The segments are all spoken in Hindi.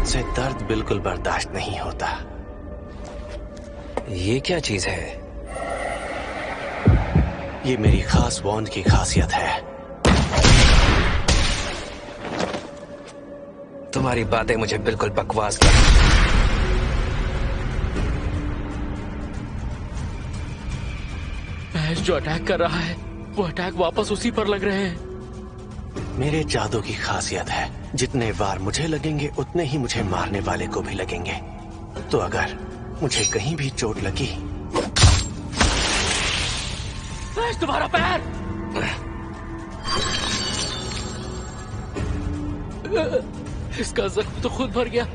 मुझसे दर्द बिल्कुल बर्दाश्त नहीं होता। ये क्या चीज है? ये मेरी खास वॉन्ड की खासियत है। तुम्हारी बातें मुझे बिल्कुल बकवास लगती। मैश जो अटैक कर रहा है वो अटैक वापस उसी पर लग रहे हैं। मेरे जादू की खासियत है, जितने वार मुझे लगेंगे उतने ही मुझे मारने वाले को भी लगेंगे। तो अगर मुझे कहीं भी चोट लगी। मैश तुम्हारा पैर! इसका जख्म तो खुद भर गया।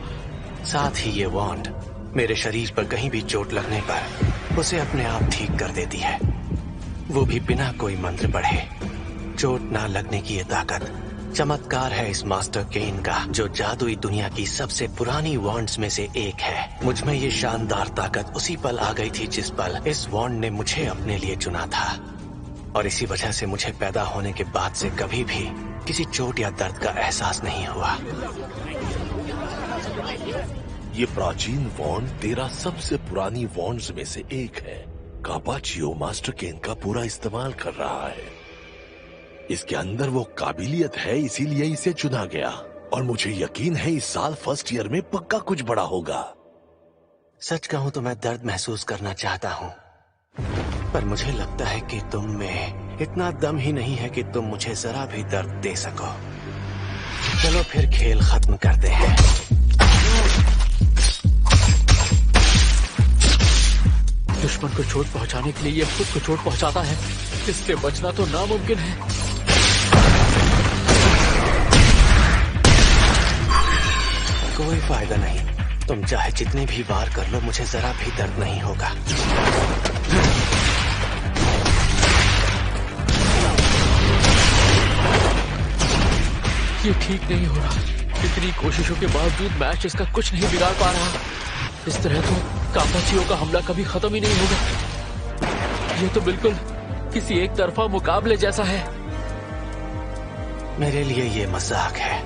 साथ ही ये वॉन्ड मेरे शरीर पर कहीं भी चोट लगने पर उसे अपने आप ठीक कर देती है, वो भी बिना कोई मंत्र पढ़े। चोट ना लगने की ये ताकत चमत्कार है इस मास्टर केन का, जो जादुई दुनिया की सबसे पुरानी वॉन्ड्स में से एक है। मुझ में ये शानदार ताकत उसी पल आ गई थी जिस पल इस वॉन्ड ने मुझे अपने लिए चुना था, और इसी वजह से मुझे पैदा होने के बाद से कभी भी किसी चोट या दर्द का एहसास नहीं हुआ। ये प्राचीन वॉन्ड 13 सबसे पुरानी वॉन्ड्स में से एक है। कार्पाचियो मास्टर केन का पूरा इस्तेमाल कर रहा है। इसके अंदर वो काबिलियत है, इसीलिए इसे चुना गया, और मुझे यकीन है इस साल फर्स्ट ईयर में पक्का कुछ बड़ा होगा। सच कहूं तो मैं दर्द महसूस करना चाहता हूं, पर मुझे लगता है कि तुम में इतना दम ही नहीं है कि तुम मुझे जरा भी दर्द दे सको। चलो फिर खेल खत्म करते हैं। दुश्मन को चोट पहुंचाने के लिए ये खुद को चोट पहुंचाता है, इससे बचना तो नामुमकिन है। कोई फायदा नहीं, तुम चाहे जितने भी वार कर लो, मुझे जरा भी दर्द नहीं होगा। ये ठीक नहीं हो रहा। इतनी कोशिशों के बावजूद मैच इसका कुछ नहीं बिगाड़ पा रहा। इस तरह तो कार्पाचियो का हमला कभी खत्म ही नहीं होगा। ये तो बिल्कुल किसी एक तरफा मुकाबले जैसा है। मेरे लिए ये मजाक है।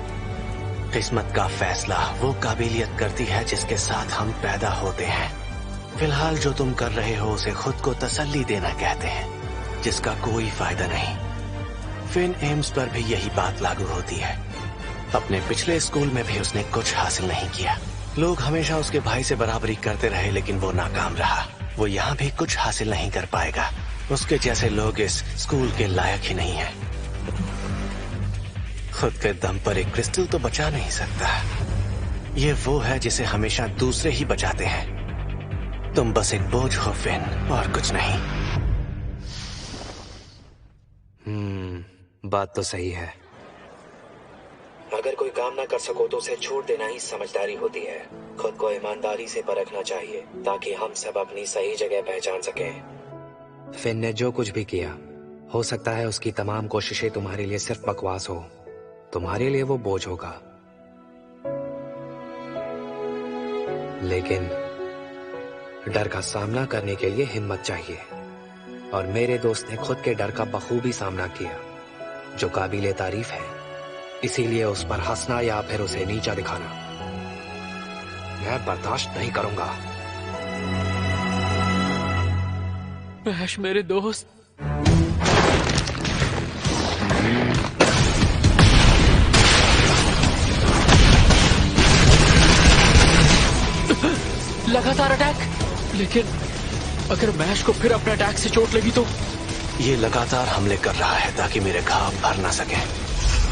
किस्मत का फैसला वो काबिलियत करती है जिसके साथ हम पैदा होते हैं। फिलहाल जो तुम कर रहे हो उसे खुद को तसल्ली देना कहते हैं, जिसका कोई फायदा नहीं। फिन एम्स पर भी यही बात लागू होती है। अपने पिछले स्कूल में भी उसने कुछ हासिल नहीं किया। लोग हमेशा उसके भाई से बराबरी करते रहे, लेकिन वो नाकाम रहा। वो यहाँ भी कुछ हासिल नहीं कर पाएगा। उसके जैसे लोग इस स्कूल के लायक ही नहीं है। खुद के दम पर एक क्रिस्टल तो बचा नहीं सकता। ये वो है जिसे हमेशा दूसरे ही बचाते हैं। तुम बस एक बोझ हो फिन, और कुछ नहीं। बात तो सही है। अगर कोई काम ना कर सको तो उसे छोड़ देना ही समझदारी होती है। खुद को ईमानदारी से परखना चाहिए ताकि हम सब अपनी सही जगह पहचान सकें। फिन ने जो कुछ भी किया, हो सकता है उसकी तमाम कोशिशें तुम्हारे लिए सिर्फ बकवास हो। तुम्हारे लिए वो बोझ होगा, लेकिन डर का सामना करने के लिए हिम्मत चाहिए। और मेरे दोस्त ने खुद के डर का बखूबी सामना किया, जो काबिले तारीफ है। इसीलिए उस पर हंसना या फिर उसे नीचा दिखाना मैं बर्दाश्त नहीं करूंगा। मैश मेरे दोस्त, लगातार अटैक। लेकिन अगर मैश को फिर अपने अटैक से चोट लगी तो? ये लगातार हमले कर रहा है ताकि मेरे घाव भर ना सके।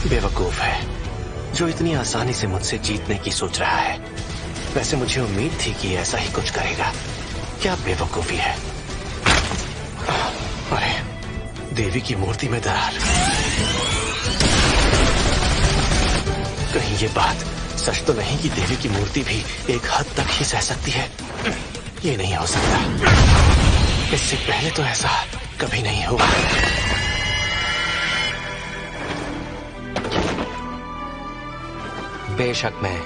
बेवकूफ है जो इतनी आसानी से मुझसे जीतने की सोच रहा है। वैसे मुझे उम्मीद थी कि ऐसा ही कुछ करेगा। क्या बेवकूफी है। अरे, देवी की मूर्ति में दरार। कहीं ये बात सच तो नहीं कि देवी की मूर्ति भी एक हद तक ही सह सकती है? ये नहीं हो सकता। इससे पहले तो ऐसा कभी नहीं हुआ। बेशक मैं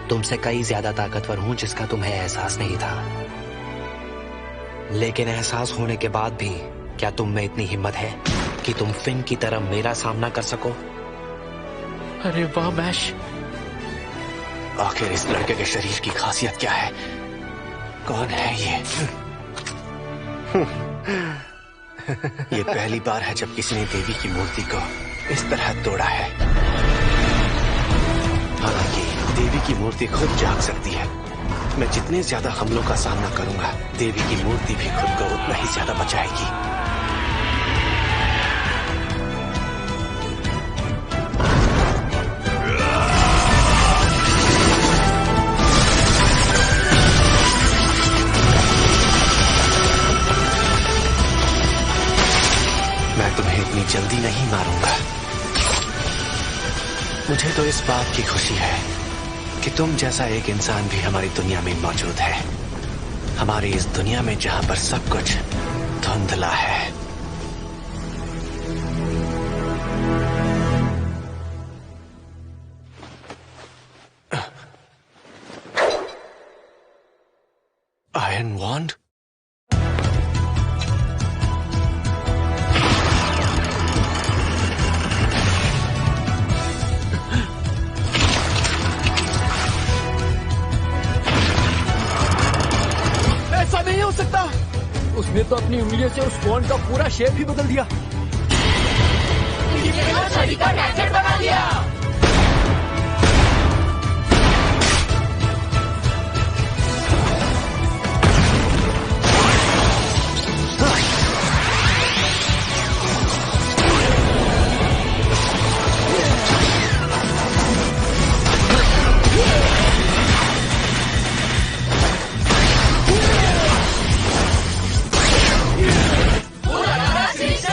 तुमसे कई ज्यादा ताकतवर हूं जिसका तुम्हें एहसास नहीं था, लेकिन एहसास होने के बाद भी क्या तुम में इतनी हिम्मत है कि तुम फिन की तरह मेरा सामना कर सको? अरे वाह मैश, आखिर इस लड़के के शरीर की खासियत क्या है? कौन है ये? ये पहली बार है जब किसी ने देवी की मूर्ति को इस तरह तोड़ा है। हालांकि देवी की मूर्ति खुद जाग सकती है। मैं जितने ज्यादा हमलों का सामना करूंगा, देवी की मूर्ति भी खुद को उतना ही ज्यादा बचाएगी। मैं तुम्हें इतनी जल्दी नहीं मारूंगा। मुझे तो इस बात की खुशी है कि तुम जैसा एक इंसान भी हमारी दुनिया में मौजूद है। हमारी इस दुनिया में जहां पर सब कुछ धुंधला है। आयरन वॉन्ड? ऐसा नहीं हो सकता। उसने तो अपनी उंगलियों से उस वॉन्ड का पूरा शेप ही बदल दिया। छड़ी का गैजेट बना दिया।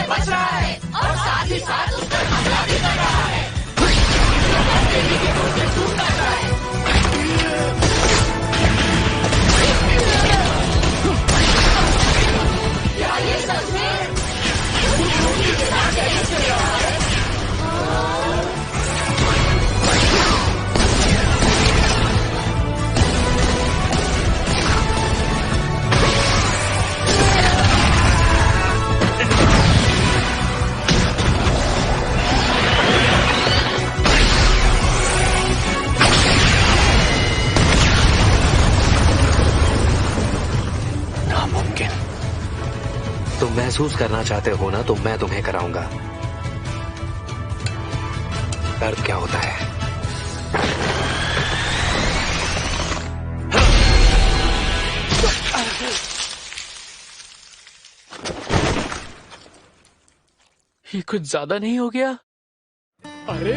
बच रहा है और साथ ही साथ उस पर हमला भी कर रहा है। देवी की मूर्ति टूट कर रहा है। क्या ये सच में मूर्ति के साथ चैलेंज कर रहा है? तुम महसूस करना चाहते हो ना, तो मैं तुम्हें कराऊंगा। दर्द क्या होता है? ये कुछ ज्यादा नहीं हो गया? अरे